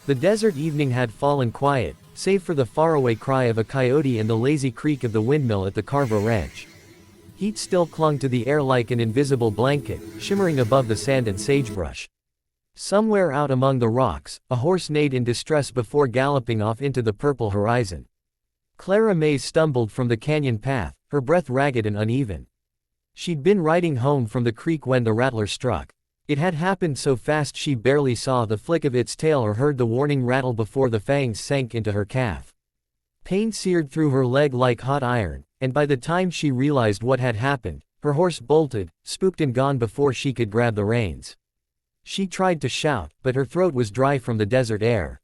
The desert evening had fallen quiet, save for the faraway cry of a coyote and the lazy creak of the windmill at the Carver Ranch. Heat still clung to the air like an invisible blanket, shimmering above the sand and sagebrush. Somewhere out among the rocks, a horse neighed in distress before galloping off into the purple horizon. Clara Mays stumbled from the canyon path, her breath ragged and uneven. She'd been riding home from the creek when the rattler struck. It had happened so fast she barely saw the flick of its tail or heard the warning rattle before the fangs sank into her calf. Pain seared through her leg like hot iron, and by the time she realized what had happened, her horse bolted, spooked and gone before she could grab the reins. She tried to shout, but her throat was dry from the desert air.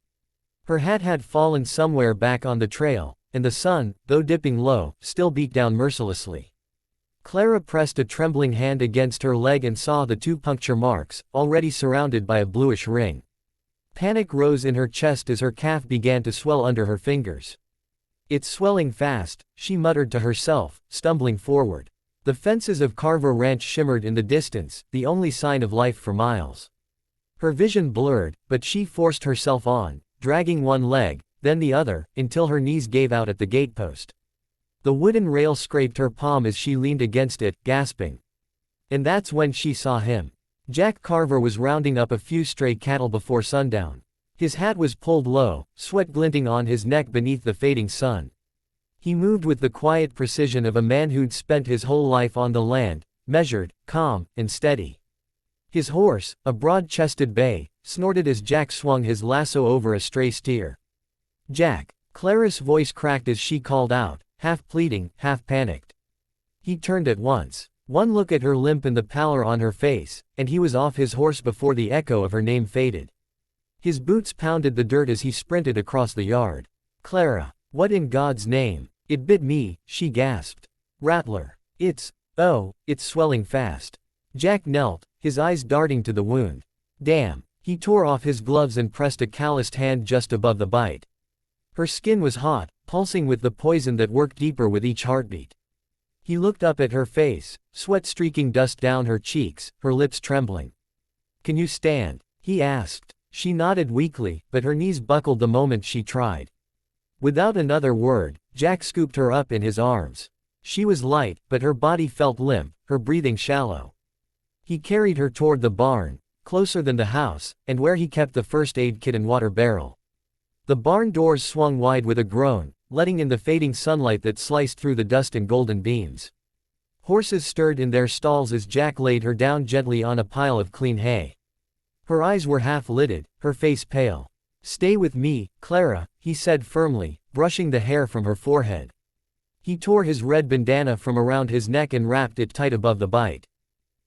Her hat had fallen somewhere back on the trail, and the sun, though dipping low, still beat down mercilessly. Clara pressed a trembling hand against her leg and saw the 2 puncture marks, already surrounded by a bluish ring. Panic rose in her chest as her calf began to swell under her fingers. "It's swelling fast," she muttered to herself, stumbling forward. The fences of Carver Ranch shimmered in the distance, the only sign of life for miles. Her vision blurred, but she forced herself on, dragging one leg, then the other, until her knees gave out at the gatepost. The wooden rail scraped her palm as she leaned against it, gasping. And that's when she saw him. Jack Carver was rounding up a few stray cattle before sundown. His hat was pulled low, sweat glinting on his neck beneath the fading sun. He moved with the quiet precision of a man who'd spent his whole life on the land, measured, calm, and steady. His horse, a broad-chested bay, snorted as Jack swung his lasso over a stray steer. "Jack!" Clara's voice cracked as she called out, half pleading, half panicked. He turned at once. One look at her limp and the pallor on her face, and he was off his horse before the echo of her name faded. His boots pounded the dirt as he sprinted across the yard. "Clara! What in God's name?" "It bit me," she gasped. "Rattler. It's swelling fast." Jack knelt, his eyes darting to the wound. "Damn." He tore off his gloves and pressed a calloused hand just above the bite. Her skin was hot, pulsing with the poison that worked deeper with each heartbeat. He looked up at her face, sweat streaking dust down her cheeks, her lips trembling. "Can you stand?" he asked. She nodded weakly, but her knees buckled the moment she tried. Without another word, Jack scooped her up in his arms. She was light, but her body felt limp, her breathing shallow. He carried her toward the barn, closer than the house, and where he kept the first aid kit and water barrel. The barn doors swung wide with a groan, letting in the fading sunlight that sliced through the dust in golden beams. Horses stirred in their stalls as Jack laid her down gently on a pile of clean hay. Her eyes were half-lidded, her face pale. "Stay with me, Clara," he said firmly, brushing the hair from her forehead. He tore his red bandana from around his neck and wrapped it tight above the bite.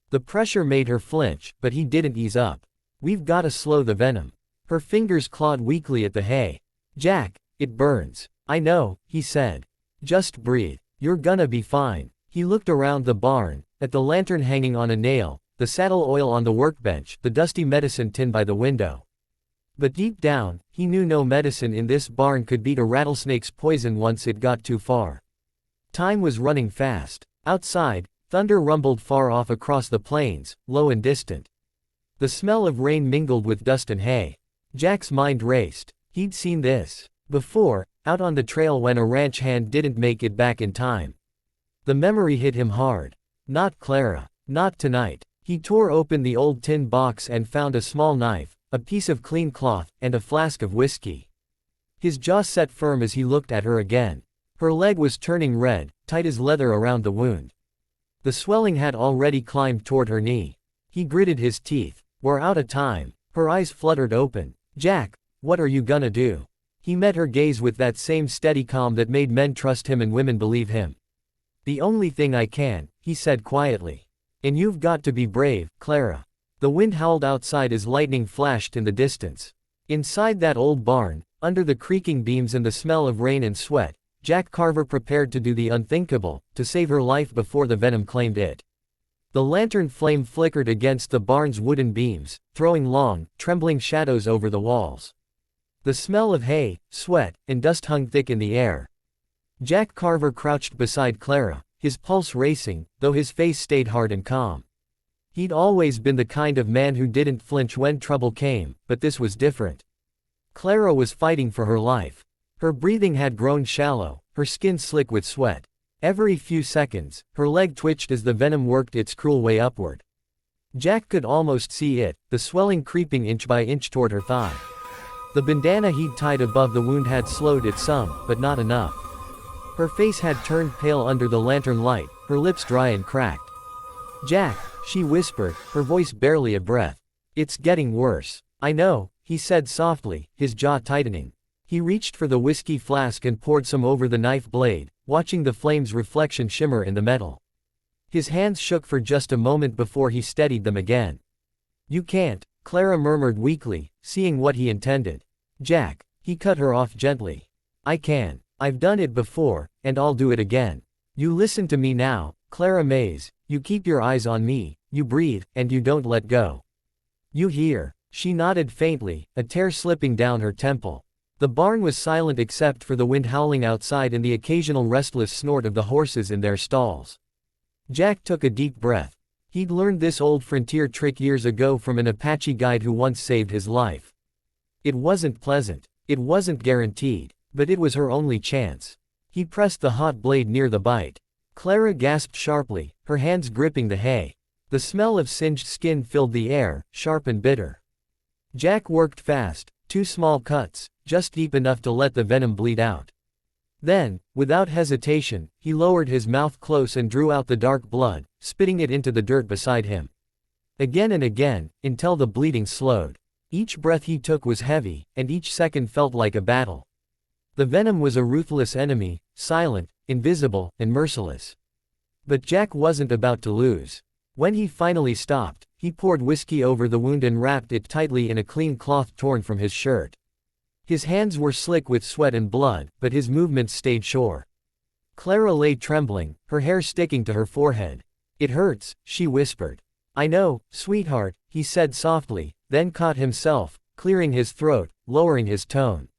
The pressure made her flinch, but he didn't ease up. "We've gotta slow the venom." Her fingers clawed weakly at the hay. "Jack, it burns." "I know," he said. "Just breathe. You're gonna be fine." He looked around the barn, at the lantern hanging on a nail, the saddle oil on the workbench, the dusty medicine tin by the window. But deep down, he knew no medicine in this barn could beat a rattlesnake's poison once it got too far. Time was running fast. Outside, thunder rumbled far off across the plains, low and distant. The smell of rain mingled with dust and hay. Jack's mind raced. He'd seen this before, out on the trail when a ranch hand didn't make it back in time. The memory hit him hard. Not Clara. Not tonight. He tore open the old tin box and found a small knife, a piece of clean cloth, and a flask of whiskey. His jaw set firm as he looked at her again. Her leg was turning red, tight as leather around the wound. The swelling had already climbed toward her knee. He gritted his teeth. "We're out of time." Her eyes fluttered open. "Jack, what are you gonna do?" He met her gaze with that same steady calm that made men trust him and women believe him. "The only thing I can," he said quietly. "And you've got to be brave, Clara." The wind howled outside as lightning flashed in the distance. Inside that old barn, under the creaking beams and the smell of rain and sweat, Jack Carver prepared to do the unthinkable, to save her life before the venom claimed it. The lantern flame flickered against the barn's wooden beams, throwing long, trembling shadows over the walls. The smell of hay, sweat, and dust hung thick in the air. Jack Carver crouched beside Clara, his pulse racing, though his face stayed hard and calm. He'd always been the kind of man who didn't flinch when trouble came, but this was different. Clara was fighting for her life. Her breathing had grown shallow, her skin slick with sweat. Every few seconds, her leg twitched as the venom worked its cruel way upward. Jack could almost see it, the swelling creeping inch by inch toward her thigh. The bandana he'd tied above the wound had slowed it some, but not enough. Her face had turned pale under the lantern light, her lips dry and cracked. "Jack," she whispered, her voice barely a breath. "It's getting worse." "I know," he said softly, his jaw tightening. He reached for the whiskey flask and poured some over the knife blade, watching the flame's reflection shimmer in the metal. His hands shook for just a moment before he steadied them again. "You can't," Clara murmured weakly, seeing what he intended. "Jack," he cut her off gently. "I can. I've done it before, and I'll do it again. You listen to me now, Clara Mays, you keep your eyes on me, you breathe, and you don't let go. You hear?" She nodded faintly, a tear slipping down her temple. The barn was silent except for the wind howling outside and the occasional restless snort of the horses in their stalls. Jack took a deep breath. He'd learned this old frontier trick years ago from an Apache guide who once saved his life. It wasn't pleasant. It wasn't guaranteed. But it was her only chance. He pressed the hot blade near the bite. Clara gasped sharply, her hands gripping the hay. The smell of singed skin filled the air, sharp and bitter. Jack worked fast, 2 small cuts, just deep enough to let the venom bleed out. Then, without hesitation, he lowered his mouth close and drew out the dark blood, spitting it into the dirt beside him. Again and again, until the bleeding slowed. Each breath he took was heavy, and each second felt like a battle. The venom was a ruthless enemy, silent, invisible, and merciless. But Jack wasn't about to lose. When he finally stopped, he poured whiskey over the wound and wrapped it tightly in a clean cloth torn from his shirt. His hands were slick with sweat and blood, but his movements stayed sure. Clara lay trembling, her hair sticking to her forehead. "It hurts," she whispered. "I know, sweetheart," he said softly, then caught himself, clearing his throat, lowering his tone.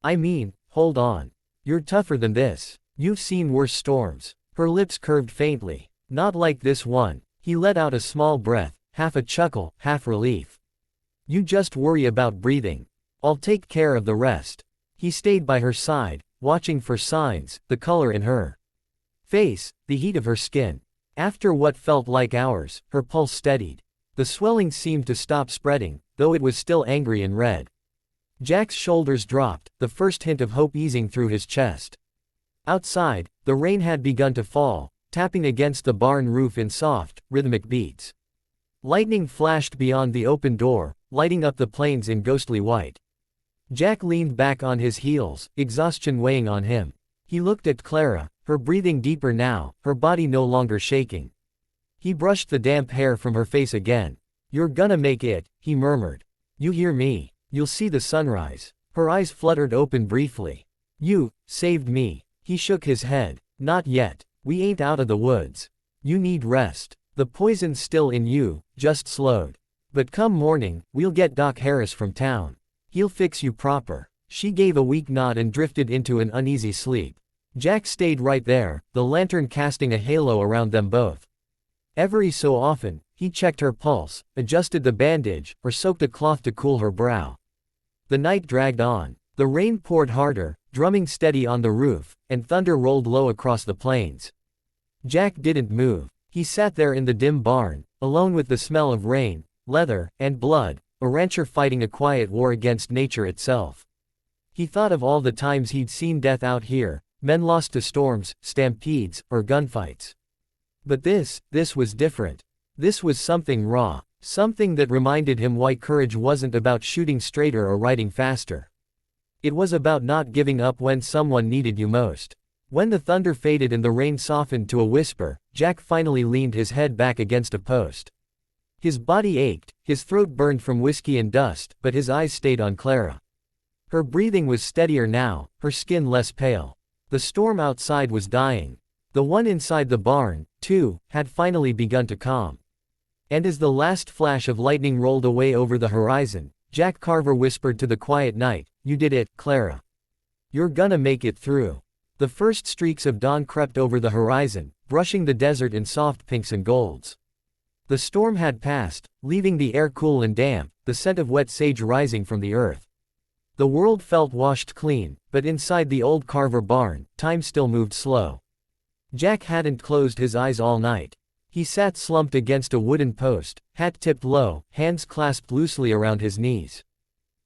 "I mean, hold on. You're tougher than this. You've seen worse storms." Her lips curved faintly. "Not like this one." He let out a small breath, half a chuckle, half relief. "You just worry about breathing. I'll take care of the rest." He stayed by her side, watching for signs, the color in her face, the heat of her skin. After what felt like hours, her pulse steadied. The swelling seemed to stop spreading, though it was still angry and red. Jack's shoulders dropped, the first hint of hope easing through his chest. Outside, the rain had begun to fall, tapping against the barn roof in soft, rhythmic beats. Lightning flashed beyond the open door, lighting up the plains in ghostly white. Jack leaned back on his heels, exhaustion weighing on him. He looked at Clara, her breathing deeper now, her body no longer shaking. He brushed the damp hair from her face again. "You're gonna make it," he murmured. "You hear me? You'll see the sunrise." Her eyes fluttered open briefly. "You saved me." He shook his head. "Not yet. We ain't out of the woods. You need rest. The poison's still in you, just slowed. But come morning, we'll get Doc Harris from town. He'll fix you proper." She gave a weak nod and drifted into an uneasy sleep. Jack stayed right there, the lantern casting a halo around them both. Every so often, he checked her pulse, adjusted the bandage, or soaked a cloth to cool her brow. The night dragged on. The rain poured harder, drumming steady on the roof, and thunder rolled low across the plains. Jack didn't move. He sat there in the dim barn, alone with the smell of rain, leather, and blood, a rancher fighting a quiet war against nature itself. He thought of all the times he'd seen death out here, men lost to storms, stampedes, or gunfights. But this was different. This was something raw, something that reminded him why courage wasn't about shooting straighter or riding faster. It was about not giving up when someone needed you most. When the thunder faded and the rain softened to a whisper, Jack finally leaned his head back against a post. His body ached, his throat burned from whiskey and dust, but his eyes stayed on Clara. Her breathing was steadier now, her skin less pale. The storm outside was dying. The one inside the barn, too, had finally begun to calm. And as the last flash of lightning rolled away over the horizon, Jack Carver whispered to the quiet night, "You did it, Clara. You're gonna make it through." The first streaks of dawn crept over the horizon, brushing the desert in soft pinks and golds. The storm had passed, leaving the air cool and damp, the scent of wet sage rising from the earth. The world felt washed clean, but inside the old Carver barn, time still moved slow. Jack hadn't closed his eyes all night. He sat slumped against a wooden post, hat tipped low, hands clasped loosely around his knees.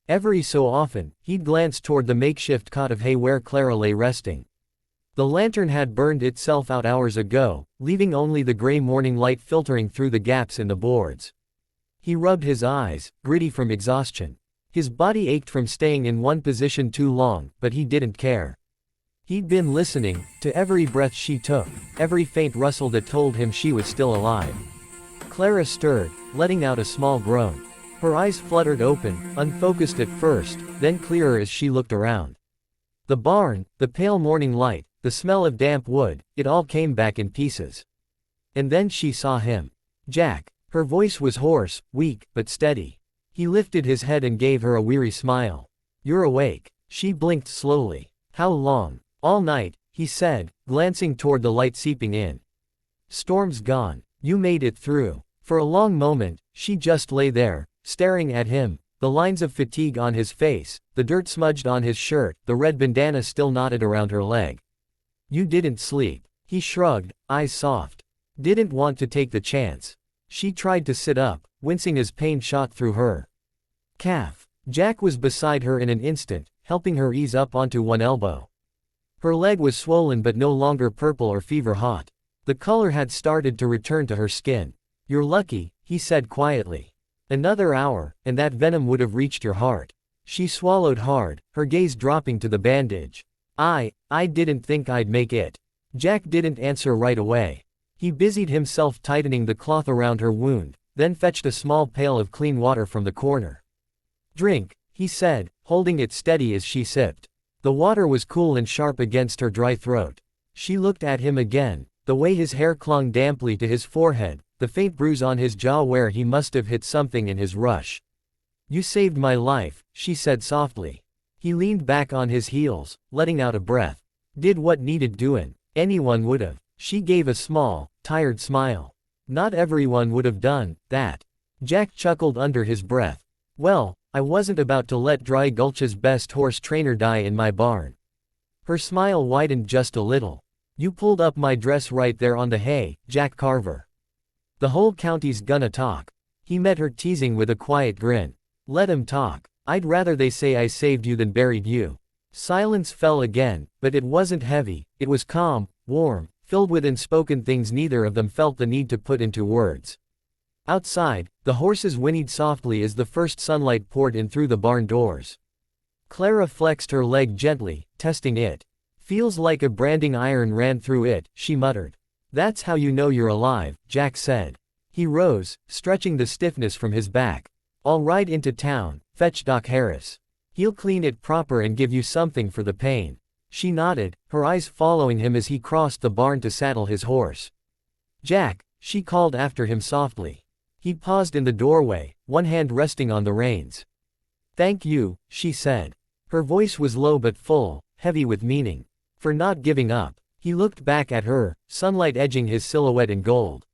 Every so often, he'd glance toward the makeshift cot of hay where Clara lay resting. The lantern had burned itself out hours ago, leaving only the gray morning light filtering through the gaps in the boards. He rubbed his eyes, gritty from exhaustion. His body ached from staying in one position too long, but he didn't care. He'd been listening, to every breath she took, every faint rustle that told him she was still alive. Clara stirred, letting out a small groan. Her eyes fluttered open, unfocused at first, then clearer as she looked around. The barn, the pale morning light, the smell of damp wood, it all came back in pieces. And then she saw him. Jack. Her voice was hoarse, weak, but steady. He lifted his head and gave her a weary smile. "You're awake." She blinked slowly. "How long?" "All night," he said, glancing toward the light seeping in. "Storm's gone. You made it through." For a long moment, she just lay there, staring at him, the lines of fatigue on his face, the dirt smudged on his shirt, the red bandana still knotted around her leg. "You didn't sleep." He shrugged, eyes soft. "Didn't want to take the chance." She tried to sit up, wincing as pain shot through her calf. Jack was beside her in an instant, helping her ease up onto one elbow. Her leg was swollen but no longer purple or fever hot. The color had started to return to her skin. "You're lucky," he said quietly. "Another hour, and that venom would have reached your heart." She swallowed hard, her gaze dropping to the bandage. I didn't think I'd make it." Jack didn't answer right away. He busied himself tightening the cloth around her wound, then fetched a small pail of clean water from the corner. "Drink," he said, holding it steady as she sipped. The water was cool and sharp against her dry throat. She looked at him again, the way his hair clung damply to his forehead, the faint bruise on his jaw where he must have hit something in his rush. "You saved my life," she said softly. He leaned back on his heels, letting out a breath. "Did what needed doing. Anyone would've." She gave a small, tired smile. "Not everyone would have done that." Jack chuckled under his breath. "Well, I wasn't about to let Dry Gulch's best horse trainer die in my barn." Her smile widened just a little. "You pulled up my dress right there on the hay, Jack Carver. The whole county's gonna talk." He met her teasing with a quiet grin. "Let 'em talk. I'd rather they say I saved you than buried you." Silence fell again, but it wasn't heavy, it was calm, warm, filled with unspoken things neither of them felt the need to put into words. Outside, the horses whinnied softly as the first sunlight poured in through the barn doors. Clara flexed her leg gently, testing it. "Feels like a branding iron ran through it," she muttered. "That's how you know you're alive," Jack said. He rose, stretching the stiffness from his back. "I'll ride into town, fetch Doc Harris. He'll clean it proper and give you something for the pain." She nodded, her eyes following him as he crossed the barn to saddle his horse. "Jack," she called after him softly. He paused in the doorway, one hand resting on the reins. "Thank you," she said. Her voice was low but full, heavy with meaning. "For not giving up." He looked back at her, sunlight edging his silhouette in gold.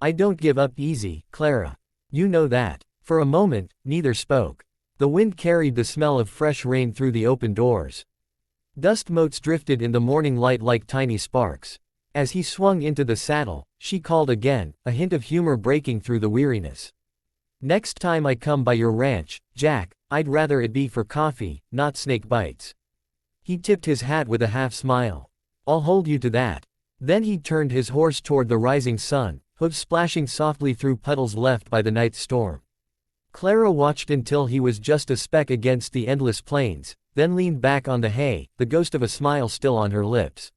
"I don't give up easy, Clara. You know that." For a moment, neither spoke. The wind carried the smell of fresh rain through the open doors. Dust motes drifted in the morning light like tiny sparks. As he swung into the saddle, she called again, a hint of humor breaking through the weariness. "Next time I come by your ranch, Jack, I'd rather it be for coffee, not snake bites." He tipped his hat with a half smile. "I'll hold you to that." Then he turned his horse toward the rising sun, hooves splashing softly through puddles left by the night's storm. Clara watched until he was just a speck against the endless plains, then leaned back on the hay, the ghost of a smile still on her lips.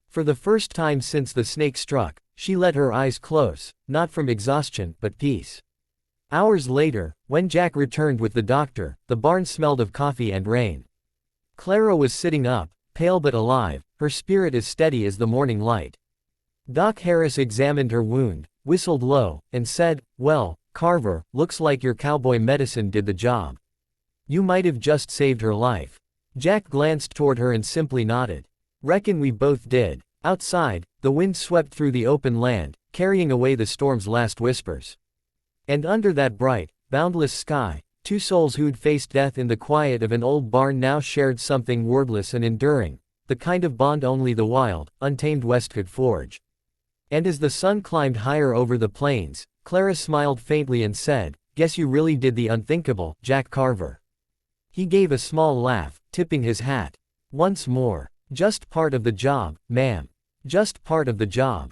For the first time since the snake struck, she let her eyes close, not from exhaustion, but peace. Hours later, when Jack returned with the doctor, the barn smelled of coffee and rain. Clara was sitting up, pale but alive, her spirit as steady as the morning light. Doc Harris examined her wound, whistled low, and said, "Well, Carver, looks like your cowboy medicine did the job. You might have just saved her life." Jack glanced toward her and simply nodded. "Reckon we both did." Outside, the wind swept through the open land, carrying away the storm's last whispers. And under that bright, boundless sky, Two souls who'd faced death in the quiet of an old barn now shared something wordless and enduring, the kind of bond only the wild, untamed West could forge. And as the sun climbed higher over the plains, Clara smiled faintly and said, "Guess you really did the unthinkable, Jack Carver." He gave a small laugh, tipping his hat. "Once more. Just part of the job, ma'am. Just part of the job."